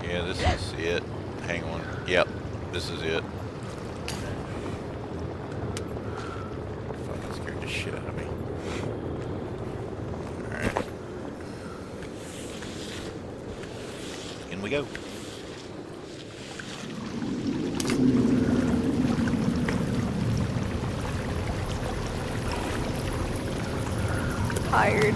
Yeah, this is it. Hang on. Yep, this is it. Fucking scared the shit out of me. Alright. In we go. Tired.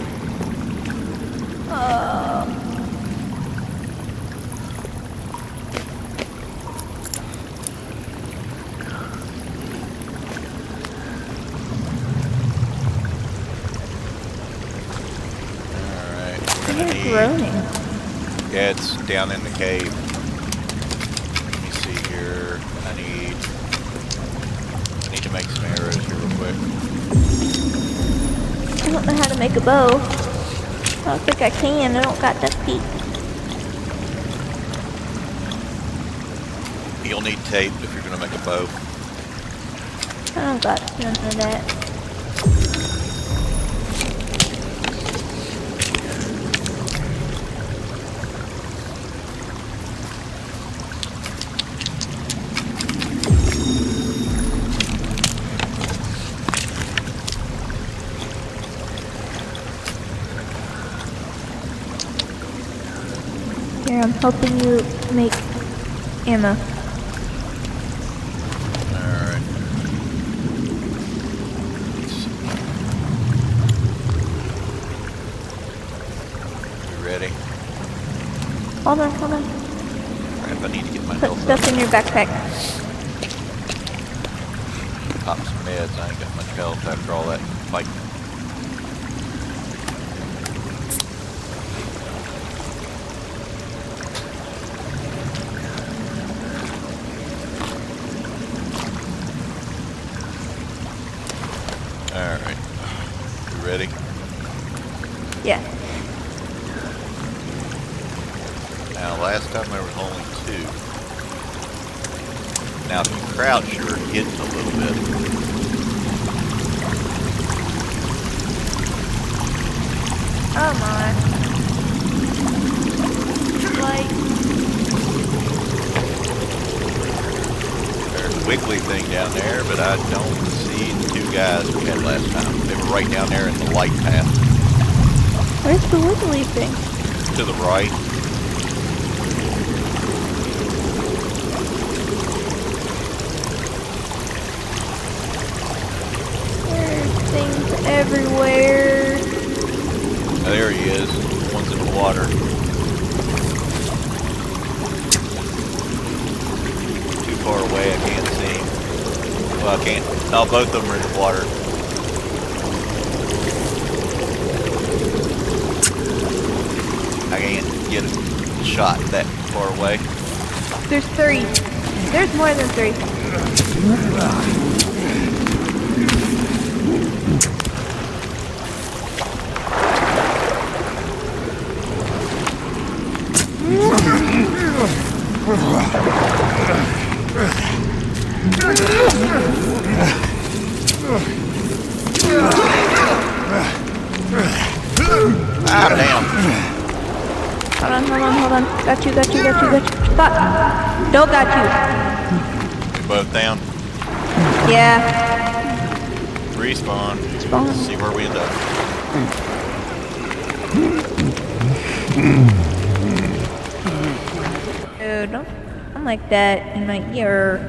Groaning. Yeah, it's down in the cave. Let me see here. I need to make some arrows here real quick. I don't know how to make a bow. I don't think I can. I don't got duct tape. You'll need tape if you're gonna make a bow. I don't got none of that. Here, I'm helping you make ammo. Alright. You ready? Hold on. Crap, I need to get my Put health stuff up. in your backpack. Pop some meds. I ain't got much health after all that fighting. Alright. You ready? Yeah. Now, last time there was only 2. Now, if you crouch, you're hidden a little bit. Oh my. Like. There's a wiggly thing down there, but I don't see the 2 guys we had last time. They were right down there in the light path. Where's the wiggly thing? To the right. There's things everywhere. Oh, there he is. One's in the water. Too far away, I can't see him. Well, I can't. Oh, both of them are in the water. I can't get a shot that far away. There's 3. There's more than 3. Ah, damn. Hold on. Got you. Stop. Don't got you. They're both down. Yeah. Respawn. Spawn. Let's see where we end up. Dude, don't like that in my ear.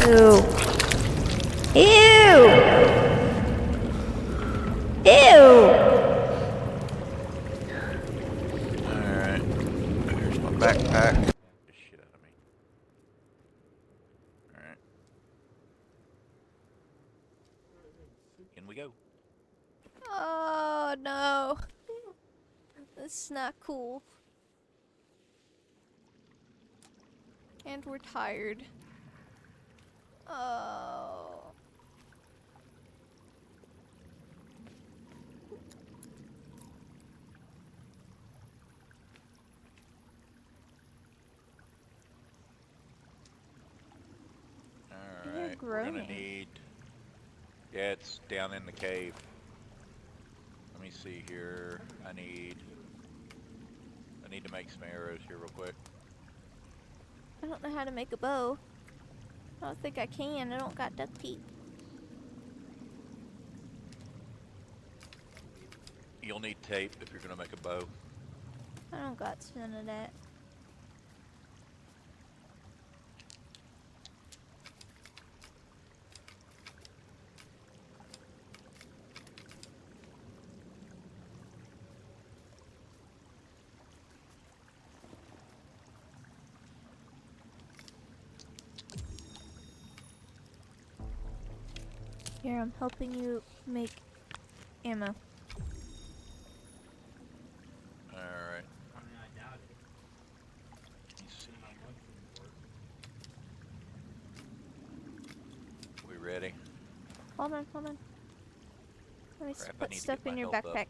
Ew. Ew! Ew! Alright. There's my backpack. Get the shit out of me. Alright. In we go. Oh no. This is not cool. And we're tired. Oh. Alright, we're gonna need... Yeah, it's down in the cave. Let me see here. I need to make some arrows here real quick. I don't know how to make a bow. I don't think I can. I don't got duct tape. You'll need tape if you're gonna make a bow. I don't got none of that. Here, I'm helping you make ammo. Alright. I mean, I doubt it. Let's see. Not much would work. We ready? Hold on. Let me Crap, I put need to stuff get in my your health up. backpack.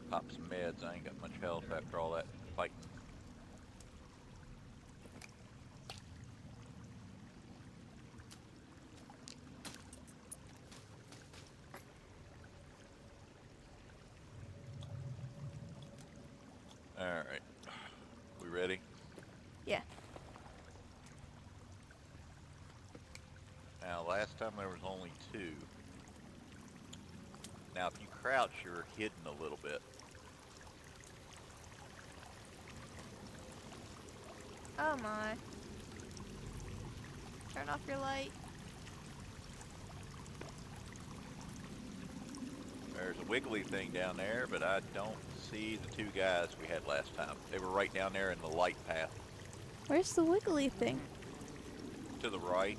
Pop some meds. I ain't got much health after all that fighting. Alright. We ready? Yeah. Now, last time there was only 2. Now, if you crouch, you're hidden a little bit. Oh my. Turn off your light. There's a wiggly thing down there, but I don't see the 2 guys we had last time. They were right down there in the light path. Where's the wiggly thing? To the right.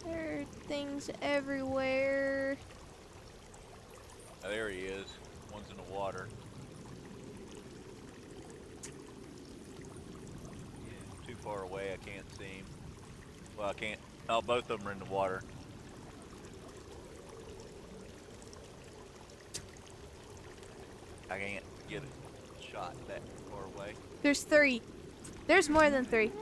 There are things everywhere. There he is. One's in the water. Too far away, I can't see him. Well, I can't. Oh, both of them are in the water. I can't get a shot that far away. There's 3. There's more than 3.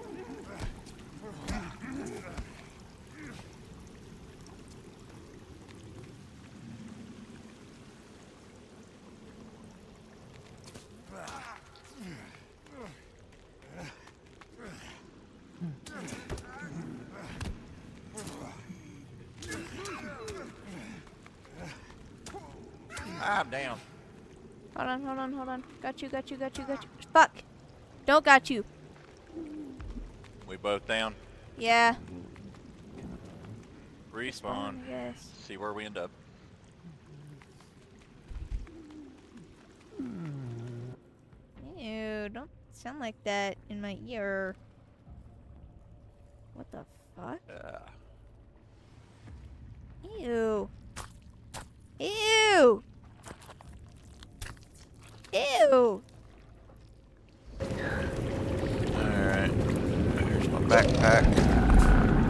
I'm down. Hold on. Got you. Fuck. Don't got you. We both down. Yeah. Respawn. Yes. See where we end up. Ew, don't sound like that in my ear. What the fuck? Ew. Ew. Ew. Alright. Here's my backpack.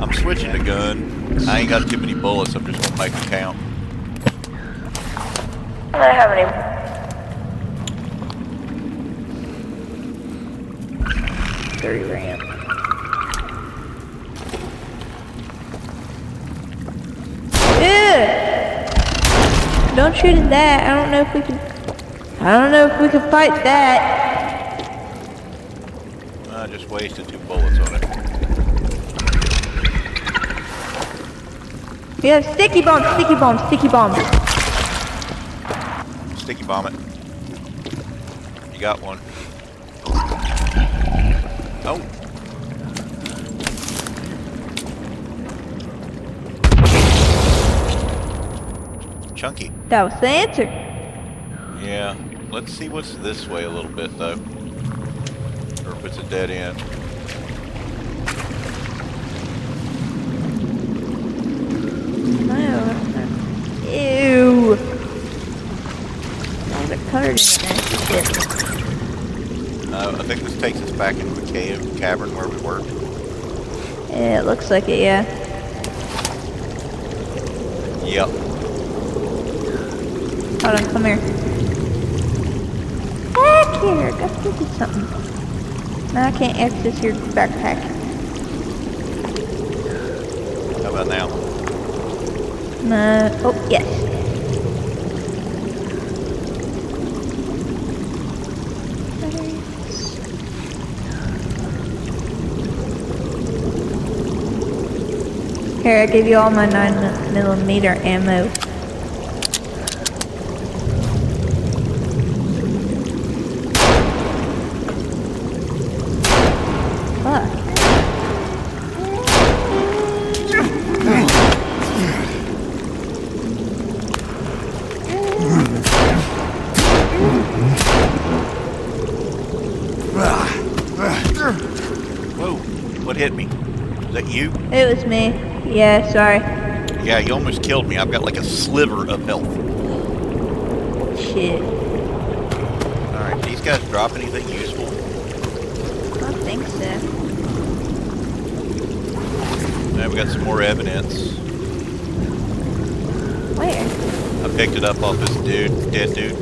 I'm switching to gun. I ain't got too many bullets. I'm just gonna make them count. I don't have any. Dirty ramp. Ew! Don't shoot at that. I don't know if we can fight that. I just wasted 2 bullets on it. We have sticky bombs. Sticky bomb it. You got one. Oh. Chunky. That was the answer. Yeah. Let's see what's this way a little bit, though. Or if it's a dead end. No. Ew. I'm covered in nasty shit. I think this takes us back into the cavern where we were. Yeah, it looks like it, yeah. Yep. Hold on, come here. Back here, go do something. No, I can't access your backpack. How about now? No. Oh, yes. Here, I give you all my 9mm ammo. Fuck. Whoa, what hit me? Is that you? It was me. Yeah, sorry. Yeah, you almost killed me. I've got like a sliver of health. Shit. Alright, these guys drop anything useful? I think so. Now we got some more evidence. Where? I picked it up off this dude, dead dude.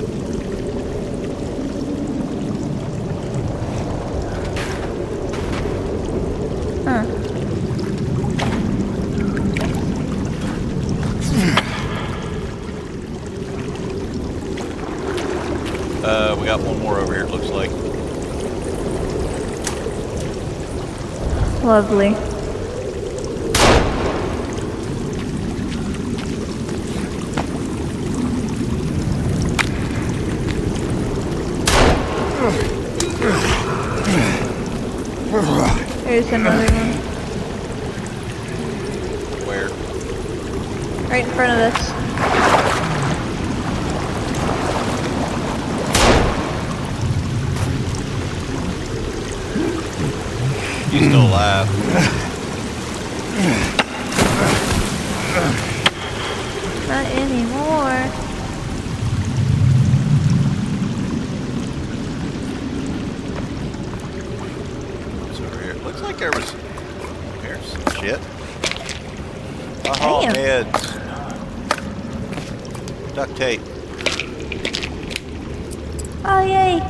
Huh. We got one more over here, it looks like. Lovely. There's another one. Where? Right in front of us. He's still alive. Not anymore. What's over here? Looks like there was... Here's some shit. Oh, Damn. meds. Duct tape. Oh, yay.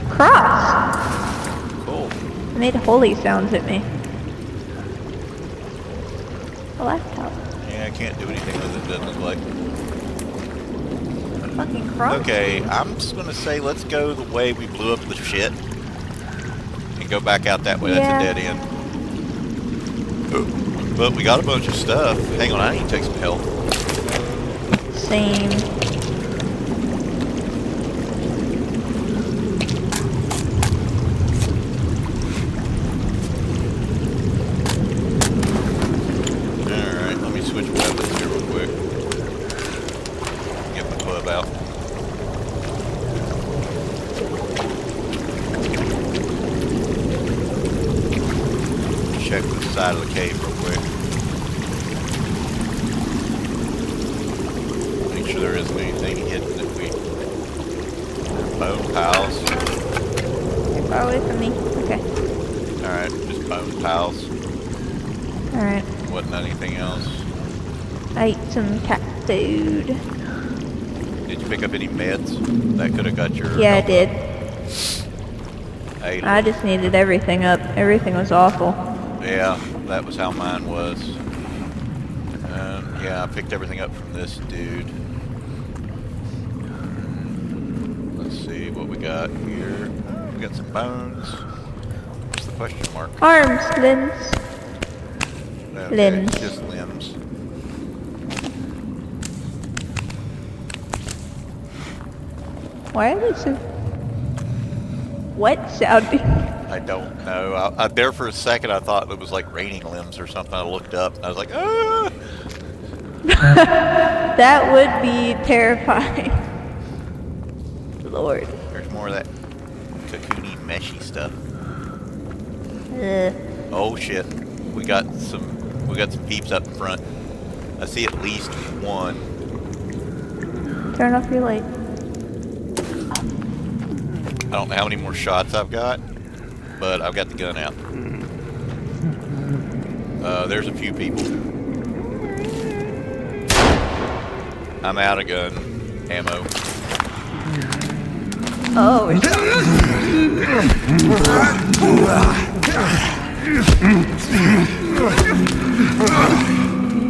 Cross. Cool. It made holy sounds at me. A laptop. Yeah, I can't do anything with it, doesn't look like. Fucking cross. Okay, I'm just gonna say let's go the way we blew up the shit. And go back out that way. Yeah. That's a dead end. But we got a bunch of stuff. Hang on, I need to take some help. Same. Alright, let me switch weapons here real quick. Get my club out. Check the side of the cave real quick. Make sure there isn't anything hidden that we... Bone piles. You're far away from me. Okay. Alright, just bone piles. Alright. Wasn't anything else. I ate some cat food. Did you pick up any meds? That could have got your... Yeah, I health did. up. I ate I just needed everything up. Everything was awful. Yeah, that was how mine was. Yeah, I picked everything up from this dude. Let's see what we got here. We got some bones. What's the question mark? Arms, limbs. Okay, Limbs. just limbs. Why are they so wet sounding? I don't know. There for a second I thought it was like raining limbs or something. I looked up and I was like, ah! That would be terrifying. Lord. There's more of that cocoony meshy stuff. Ugh. Oh shit. We got some peeps up in front. I see at least one. Turn off your light. I don't know how many more shots I've got, but I've got the gun out. There's a few people. I'm out of gun ammo. Oh,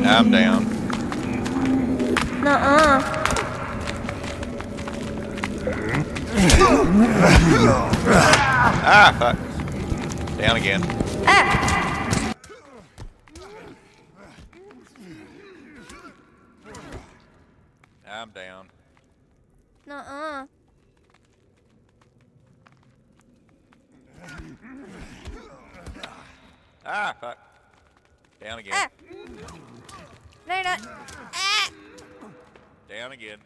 I'm down. nuh-uh. Ah, fuck. Down again. Ah! I'm down. Nuh-uh. Ah, fuck. Down again. Ah! No, you're not. Ah! Down again.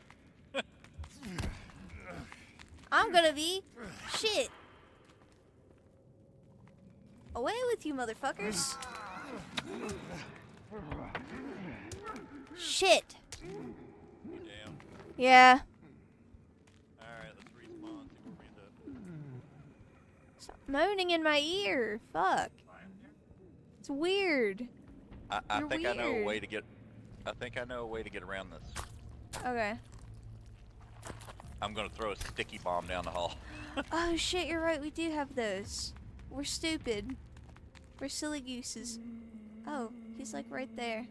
I'm gonna be shit. Away with you, motherfuckers. Shit. You down? Yeah. Alright, let's respawn, see where we end up. Stop moaning in my ear. Fuck. It's weird. I You're think I know a weird. way to get... I think I know a way to get around this. Okay. I'm gonna throw a sticky bomb down the hall. Oh shit, you're right. We do have those. We're stupid. We're silly gooses. Oh, he's like right there.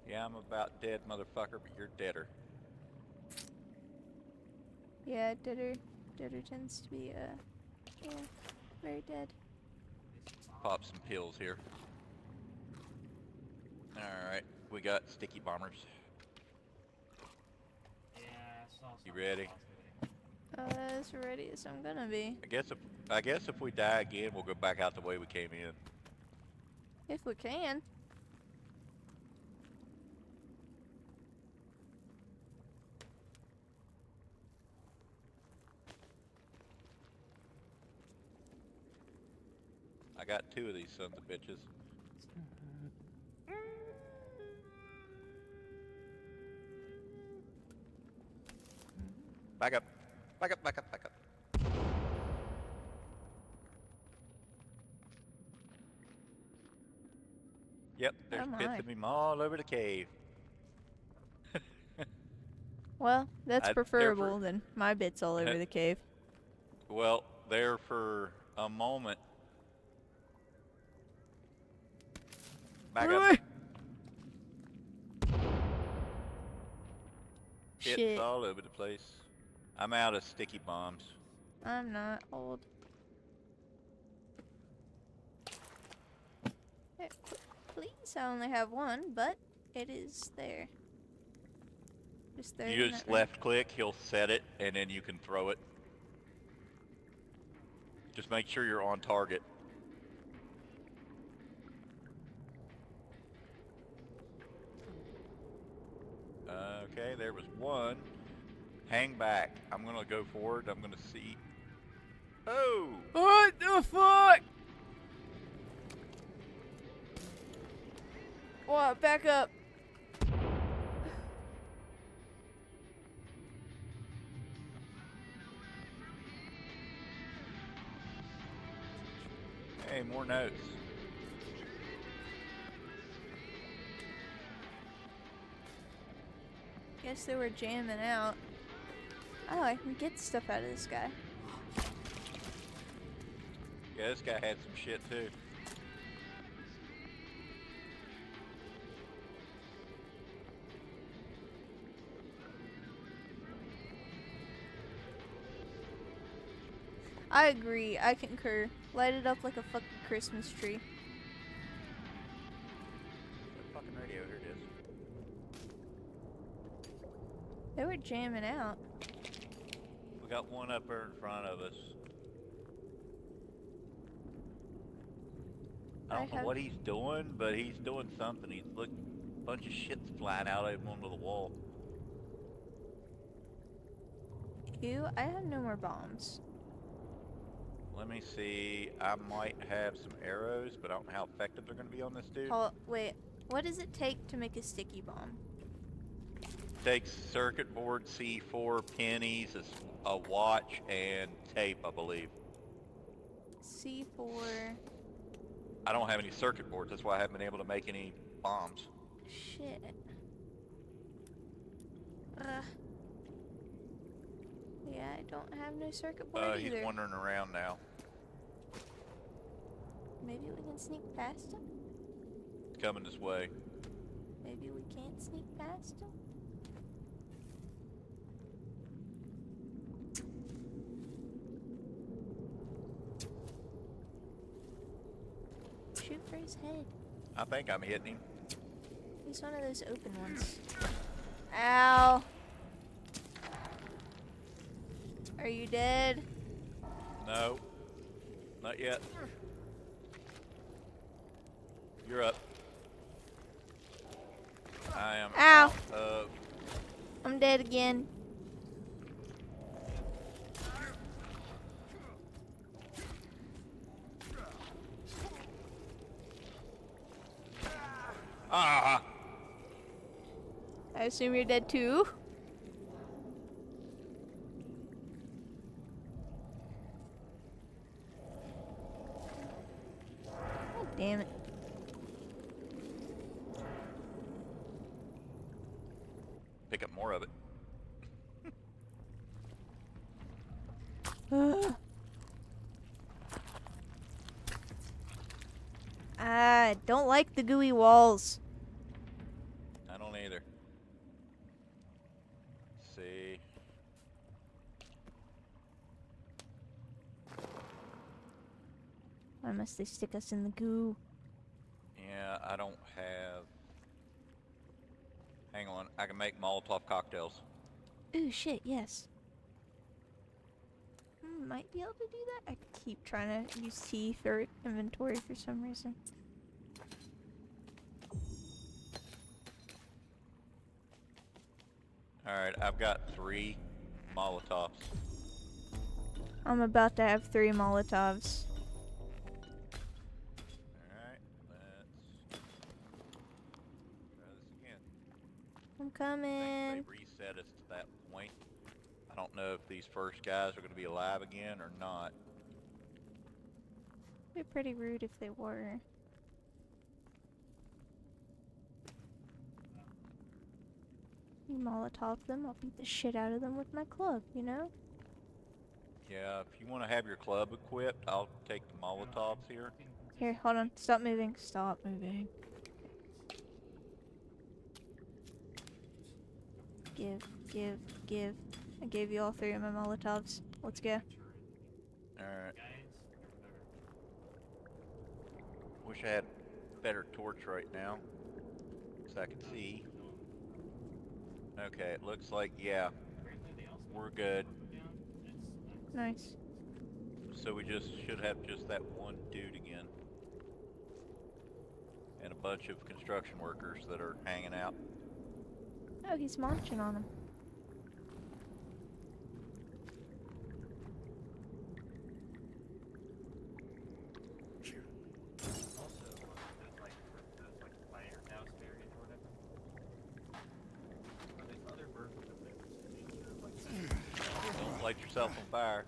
Yeah, I'm about dead, motherfucker, but you're deader. Yeah, Ditter tends to be, yeah, very dead. Pop some pills here. Alright, we got sticky bombers. You ready? As ready as I'm gonna be. I guess if we die again, we'll go back out the way we came in. If we can. I got 2 of these sons of bitches. Back up. Back up, back up, back up. Yep, there's Oh bits my. of him all over the cave. Well, that's They're preferable than my bits all over the cave. Well, there for a moment. Back up. Shit. Hits all over the place. I'm out of sticky bombs. I'm not old. Hey, please, I only have one, but it is there. Just there. You just left click, he'll set it, and then you can throw it. Just make sure you're on target. Okay, there was one. Hang back. I'm gonna go forward. I'm gonna see. Oh! What the fuck? What? Back up. Hey, more notes. Guess they were jamming out. Oh, I can get stuff out of this guy. Yeah, this guy had some shit too. I agree. I concur. Light it up like a fucking Christmas tree. Fucking radio, here it is. They were jamming out. We got one up there in front of us. I don't know what he's doing, but he's doing something. He's look, a bunch of shit's flying out of him onto the wall. Ew, I have no more bombs. Let me see. I might have some arrows, but I don't know how effective they're going to be on this dude. Oh, wait. What does it take to make a sticky bomb? Takes circuit board, C4, pennies, a a watch and tape, I believe. C4. I don't have any circuit boards. That's why I haven't been able to make any bombs. Shit. Yeah, I don't have no circuit board He's either. wandering around now. Maybe we can sneak past him? He's coming this way. Maybe we can't sneak past him? Shoot for his head. I think I'm hitting him. He's one of those open ones. Ow! Are you dead? No. Not yet. You're up. I am Ow! out of... I'm dead again. Ah! I assume you're dead too. God damn it. Pick up more of it. I don't like the gooey walls. I don't either. Let's see. Why must they stick us in the goo? Yeah, I don't have... Hang on, I can make Molotov cocktails. Ooh, shit, yes. Might be able to do that. I keep trying to use T for inventory for some reason. Alright, I've got 3 Molotovs. I'm about to have 3 Molotovs. Alright, let's try this again. I'm I coming. think they reset us to that point. I don't know if these first guys are going to be alive again or not. It'd be pretty rude if they were. You Molotov them, I'll beat the shit out of them with my club, you know? Yeah, if you want to have your club equipped, I'll take the Molotovs here. Here, hold on. Stop moving. Stop moving. Give. I gave you all 3 of my Molotovs. Let's go. Alright. Wish I had a better torch right now, so I can see. Okay, it looks like, yeah, we're good. Nice. So we just should have just that one dude again. And a bunch of construction workers that are hanging out. Oh, he's marching on them. Don't light yourself on fire.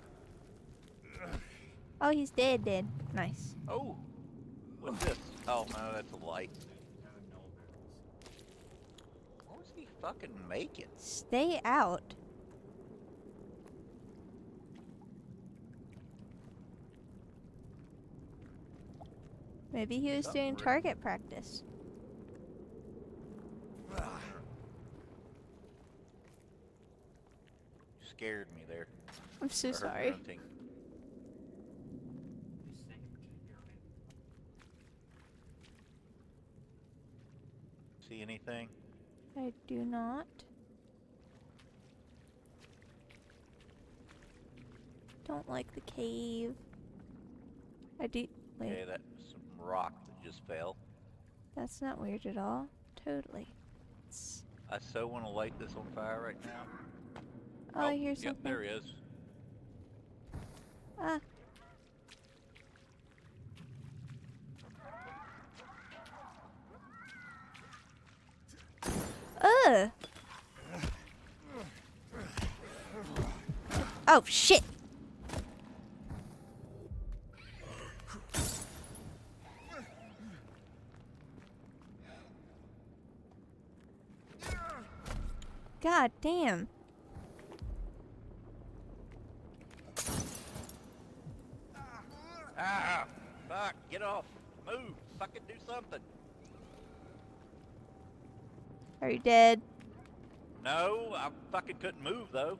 Oh, he's dead. Nice. Oh! What's this? Oh no, that's a light. What was he fucking making? Stay out. Maybe he was doing target practice. You scared me there. I'm so I heard sorry. grunting. See anything? I do not. Don't like the cave. I do. Wait, Okay, that's some rock that just fell. that's not weird at all. Totally. It's, I so want to light this on fire right now. oh, I hear yep, something. there he is. Ah. Ugh. Oh, shit! God damn. Ah, fuck, get off. Move, fucking do something. Are you dead? No, I fucking couldn't move though.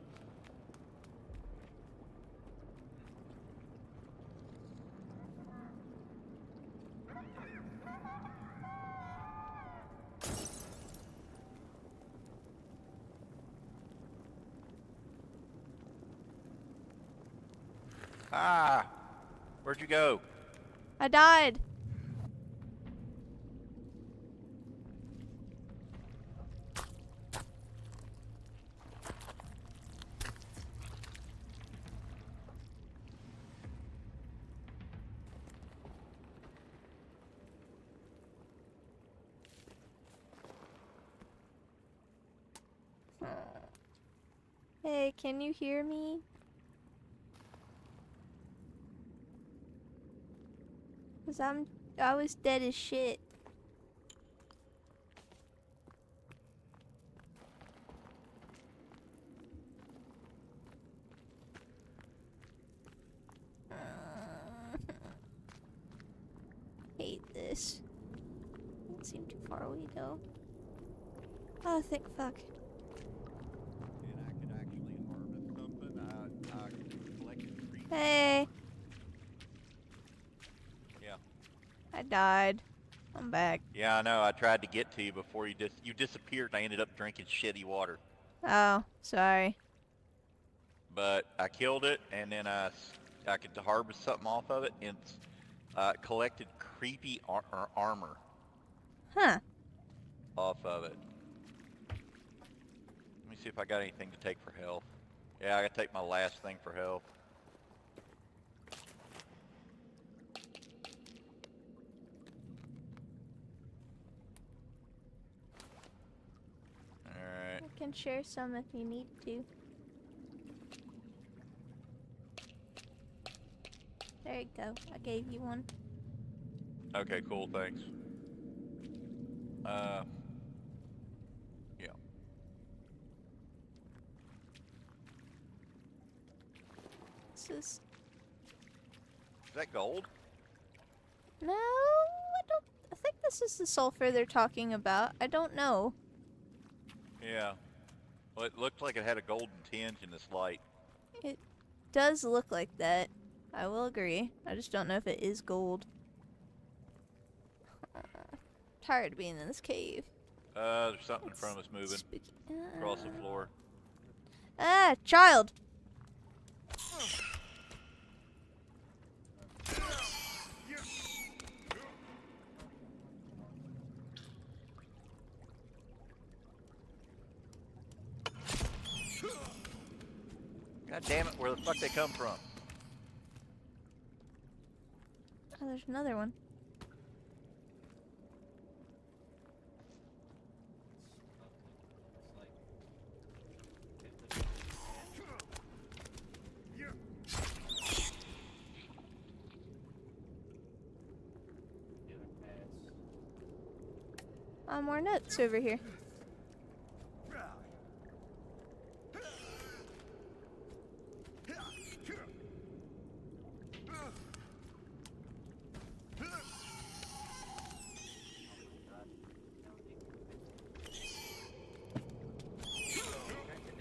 Ah, where'd you go? I died. Hey, can you hear me? Cause I was dead as shit. Hate this. Doesn't seem too far away though. Oh, thank fuck. And I could actually harvest something. I collected trees. Hey, Yeah. I died. I'm back. Yeah, I know. I tried to get to you before you disappeared, and I ended up drinking shitty water. Oh, sorry. But I killed it, and then I could harvest something off of it, and collected creepy armor Huh. off of it. Let me see if I got anything to take for health. Yeah, I gotta take my last thing for health. Alright. I can share some if you need to. There you go. I gave you one. Okay, cool, thanks. Yeah. This is... Is that gold? No, I think this is the sulfur they're talking about. I don't know. Yeah. Well, it looked like it had a golden tinge in this light. It does look like that. I will agree. I just don't know if it is gold. Tired of being in this cave. There's something in front of us moving Spooky. across the floor. Ah, child! God damn it, where the fuck they come from? Oh, there's another one. Oh, more nuts over here.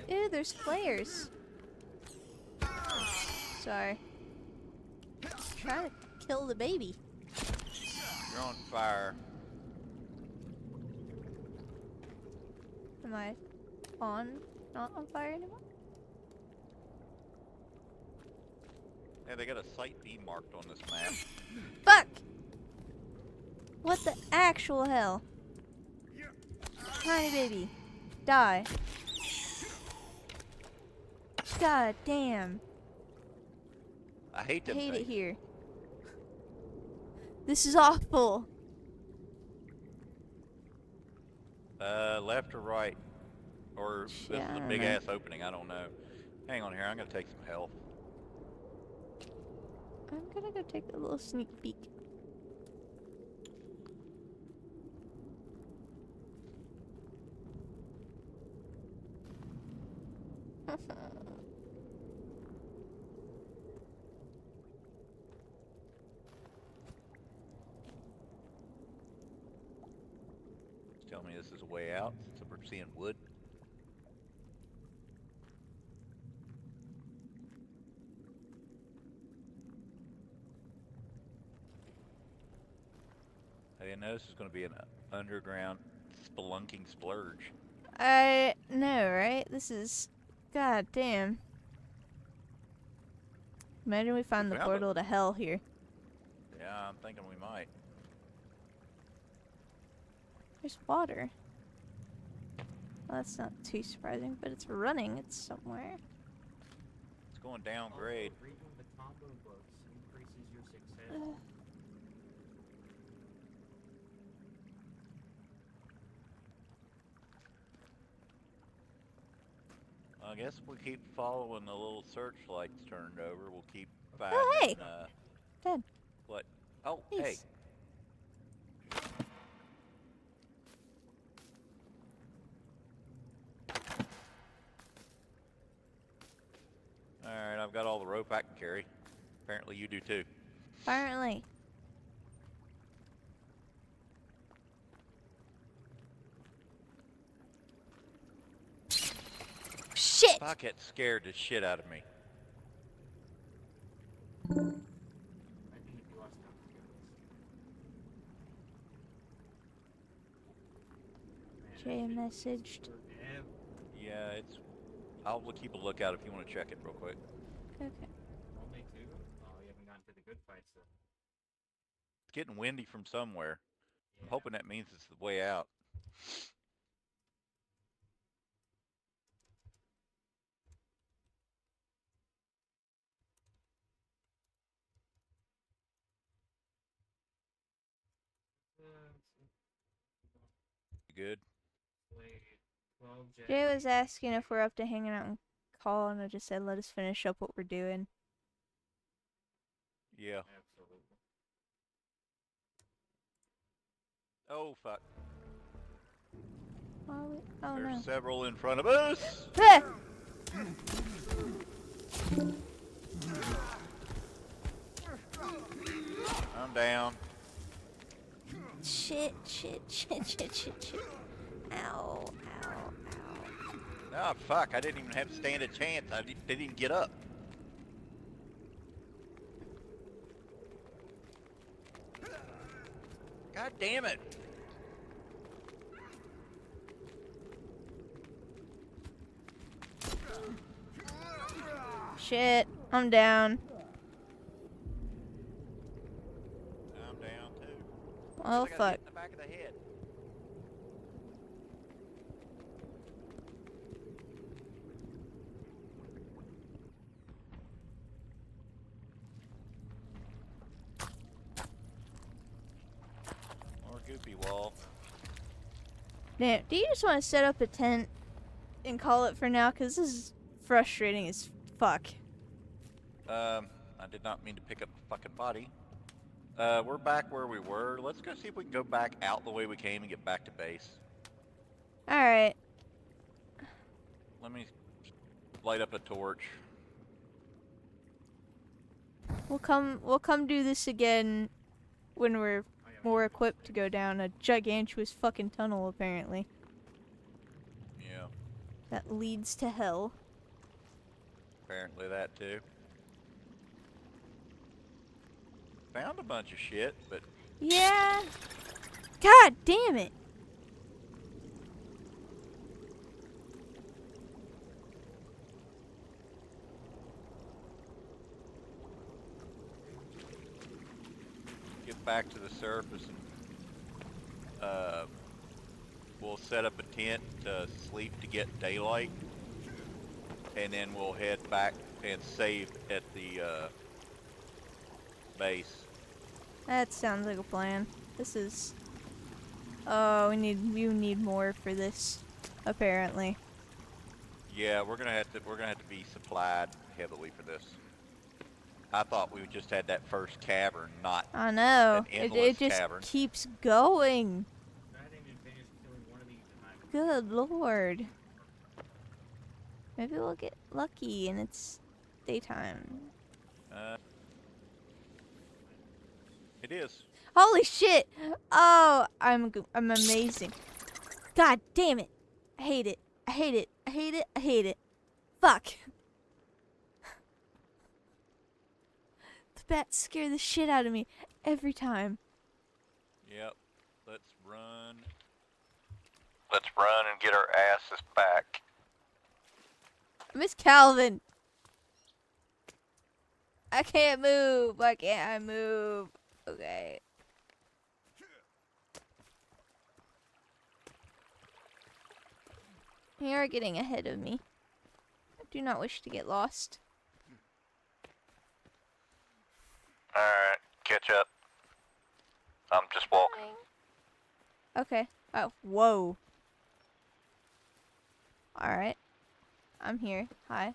Ew, there's flares. Sorry. Trying to kill the baby. You're on fire. Am I not on fire anymore? Yeah, they got a site B marked on this map. Fuck! What the actual hell? Tiny baby. Die. God damn. I hate I them hate it things. here. This is awful. Left or right? Or this Yeah, is I a don't big know. ass opening, I don't know. Hang on here, I'm gonna take some health. I'm gonna go take a little sneak peek. Tell me this is a way out since we're seeing wood. I didn't know this was going to be an underground spelunking splurge. I know, right? This is... God damn. Imagine we found the found portal to hell here. Yeah, I'm thinking we might. There's water. Well, that's not too surprising, but it's running. It's somewhere. It's going down grade. Reading the combo books increases your success. I guess we keep following the little searchlights turned over. We'll keep finding. Oh, hey! Dad. What? Oh, Please. hey. Alright, I've got all the rope I can carry. Apparently you do too. Apparently. Shit! Fuck, it scared the shit out of me. I think you lost Jay messaged. Yeah, it's... I'll keep a lookout if you want to check it real quick. Okay. Only two? Oh, you haven't gotten to the good fights though. It's getting windy from somewhere. I'm Yeah. hoping that means it's the way out. You good? Played 12 Jack. Jay was asking if we're up to hanging out and call, and I just said let us finish up what we're doing. Yeah. Absolutely. Oh, fuck. Oh, oh There's no. several in front of us! Ah! I'm down. Shit, shit, shit, shit, shit, shit. Ow, ow, ow. Oh, fuck. I didn't even have to stand a chance. They didn't get up. God damn it. Shit, I'm down. I'm down too. Oh, I got hit fuck. in the back of the head. More goopy wall. Damn, do you just want to set up a tent and call it for now? Because this is frustrating as fuck. I did not mean to pick up a fucking body. We're back where we were. Let's go see if we can go back out the way we came and get back to base. Alright. Let me light up a torch. We'll come do this again when we're more equipped to go down a gigantuous fucking tunnel, apparently. Yeah, That leads to hell. apparently that too. Found a bunch of shit, but Yeah. God damn it. get back to the surface and we'll set up a tent to sleep to get daylight, and then we'll head back and save at the base. That sounds like a plan. This is... Oh, we need more for this, apparently. Yeah, we're gonna have to be supplied heavily for this. I thought we just had that first cavern, not I know. an endless It just cavern. keeps going. I hadn't even finished killing one of these and I'm Good lord. Maybe we'll get lucky and it's daytime. It is. Holy shit! Oh, I'm amazing. God damn it! I hate it. I hate it. I hate it. I hate it. Fuck. The bats scare the shit out of me every time. Yep. Let's run. Let's run and get our asses back. Miss Calvin. I can't move. Why can't I move? Okay. You are getting ahead of me. I do not wish to get lost. Alright, catch up. I'm just walking. Okay. Oh, whoa. Alright. I'm here. Hi.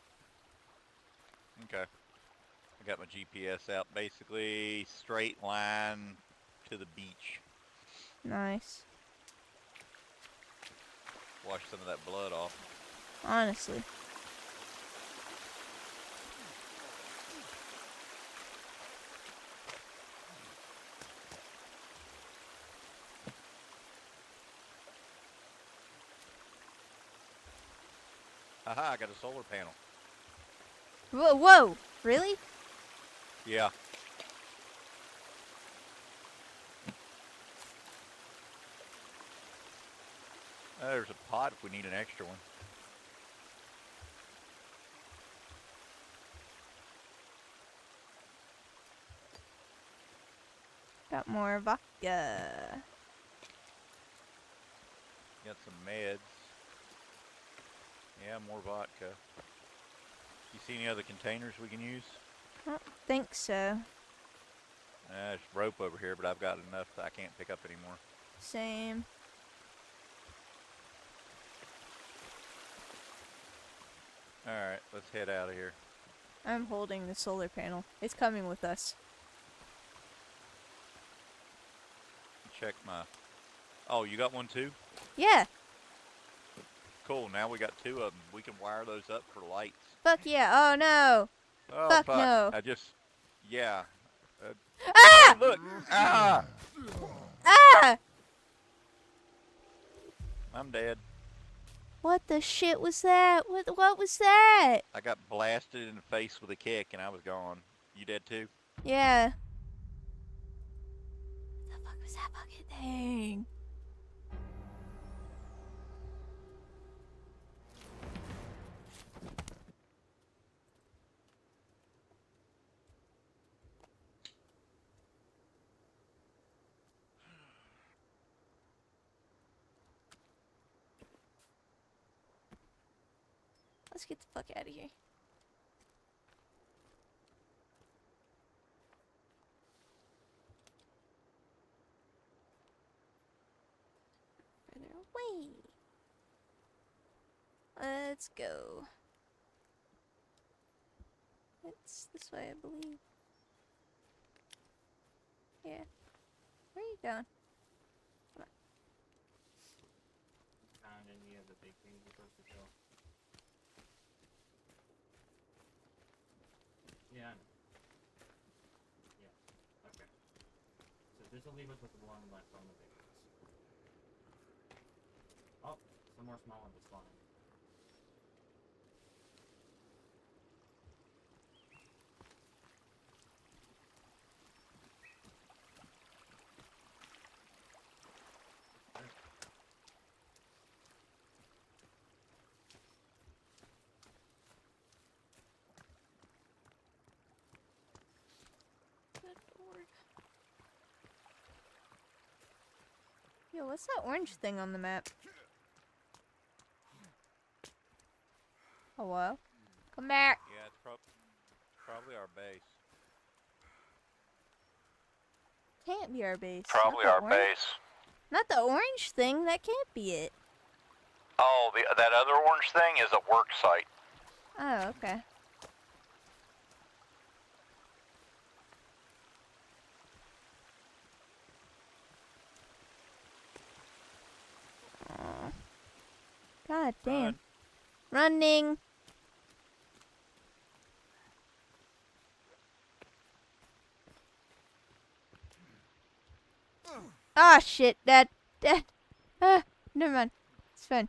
Okay. I got my GPS out. Basically, straight line to the beach. Nice. Wash some of that blood off. Honestly. Haha, I got a solar panel. Whoa, whoa. Really? Yeah. There's a pot if we need an extra one. Got more vodka. Got some meds. Yeah, more vodka. You see any other containers we can use? I don't think so. There's rope over here, but I've got enough that I can't pick up anymore. Same. Alright, let's head out of here. I'm holding the solar panel. It's coming with us. Check my... Oh, you got one too? Yeah. Cool, now we got two of them. We can wire those up for lights. Fuck yeah. Oh no. Oh, Fuck no. I just... Yeah. Ah! Look! Ah! Ah! I'm dead. What the shit was that? What was that? I got blasted in the face with a kick and I was gone. You dead too? Yeah. What the fuck was that fucking thing? Let's get the fuck out of here. Further away. Let's go. It's this way, I believe. Yeah. Where are you going? Come on. found any of the big things we're supposed to kill. Yeah, I know. Yeah. Okay. So this will leave us with one left on the big ones. Oh, some more small ones are spawning. Good lord. Yo, what's that orange thing on the map? Hello? Come back. Yeah, it's probably our base. Can't be our base. Probably Not the our orange- base. Not the orange thing. That can't be it. Oh, that other orange thing is a work site. Oh, okay. Aw. God damn. Run. Running. Ah, shit. That. Ah, never mind. It's fine.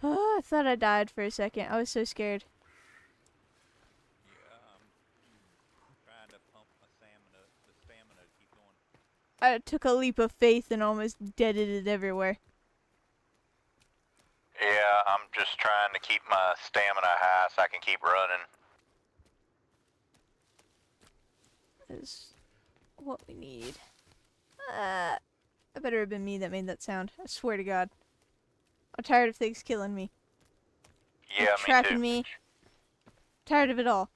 Oh, I thought I died for a second. I was so scared. Yeah, I'm trying to pump my stamina to keep going. I took a leap of faith and almost deaded it everywhere. Yeah, I'm just trying to keep my stamina high so I can keep running. Is what we need. It better have been me that made that sound. I swear to God. I'm tired of things killing me. Yeah, Trapping me too. me. Tired of it all.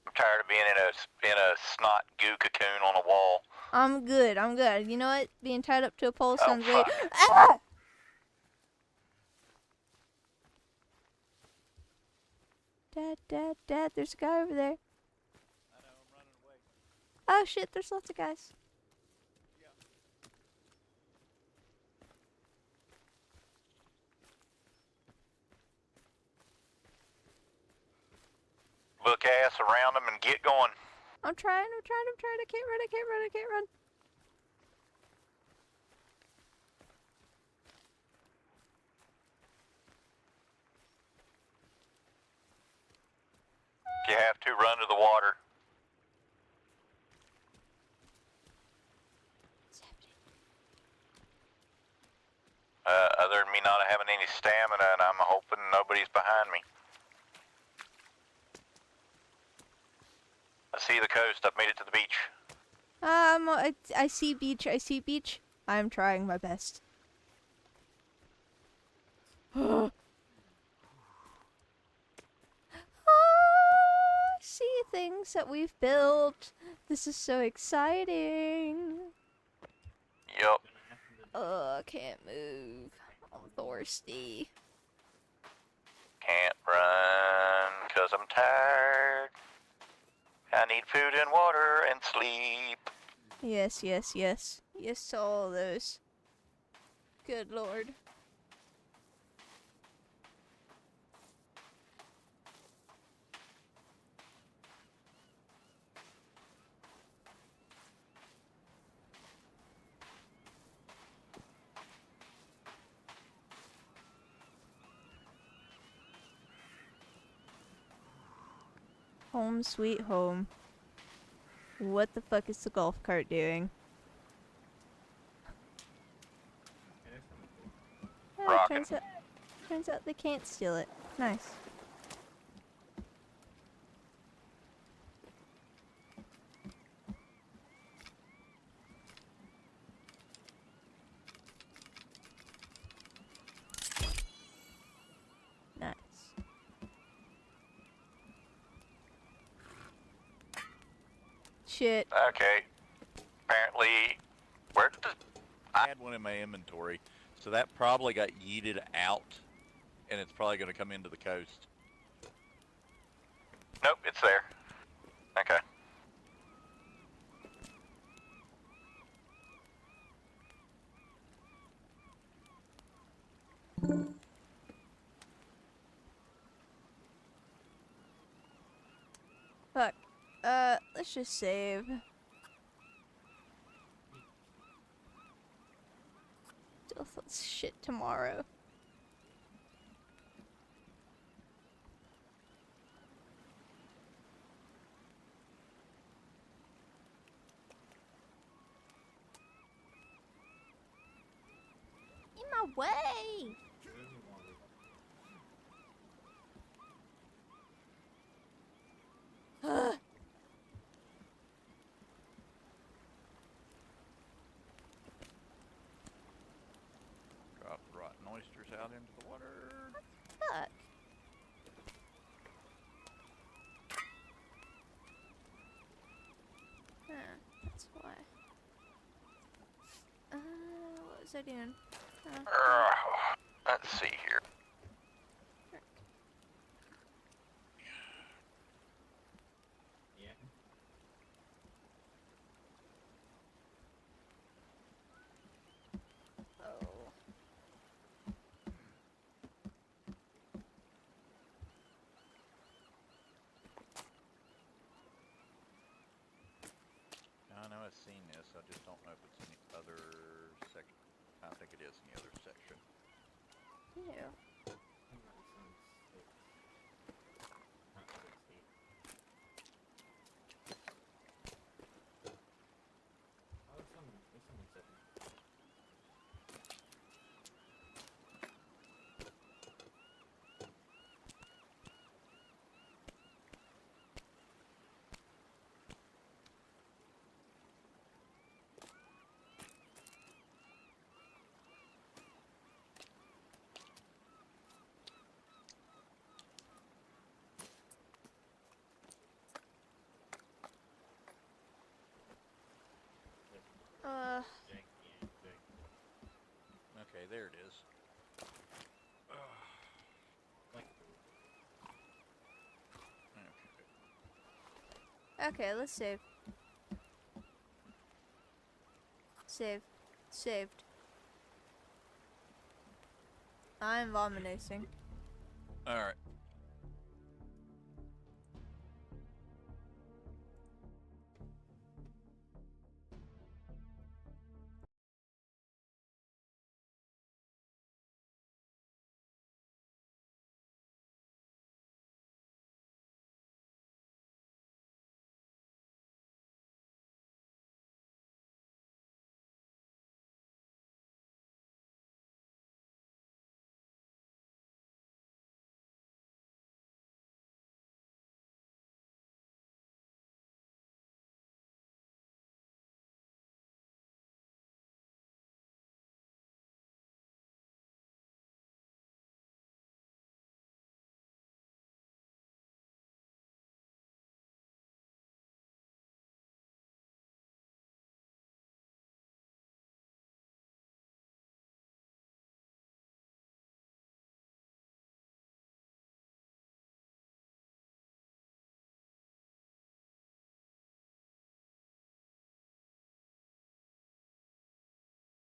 I'm tired of being in a snot goo cocoon on a wall. I'm good. I'm good. You know what? Being tied up to a pole Oh, sounds great. fuck. Ah! Dad, there's a guy over there. I know, I'm running away. Oh shit, there's lots of guys. Look ass around them and get going. I'm trying. I can't run. If you have to, run to the water. What's happening? Other than me not having any stamina, and I'm hoping nobody's behind me. I see the coast. I've made it to the beach. I see beach. I'm trying my best. I see things that we've built. This is so exciting. Yup. I can't move. I'm thirsty. Can't run 'cause I'm tired. I need food and water and sleep. Yes. Yes to all of those. Good lord. Home sweet home. What the fuck is the golf cart doing? Oh, Rockin'. turns out they can't steal it. Nice. Nice. Shit. Okay. Apparently, where did the... I had one in my inventory, so that probably got yeeted out, and it's probably going to come into the coast. Nope, it's there. Okay. Fuck. Let's just save. Deal with this shit tomorrow. In my way! Ugh. Drop rotten oysters out into the water. Fuck. I doing? Let's see here. Yeah. Oh. I know I've seen this. I just don't know if it's any other section. I think it is in the other section. Yeah. I'm not some six. Not 60. Oh, there's some in 70. Gigantic. Okay, there it is. Like, Okay. Okay, let's save. Save. Saved. I'm vomiting. All right.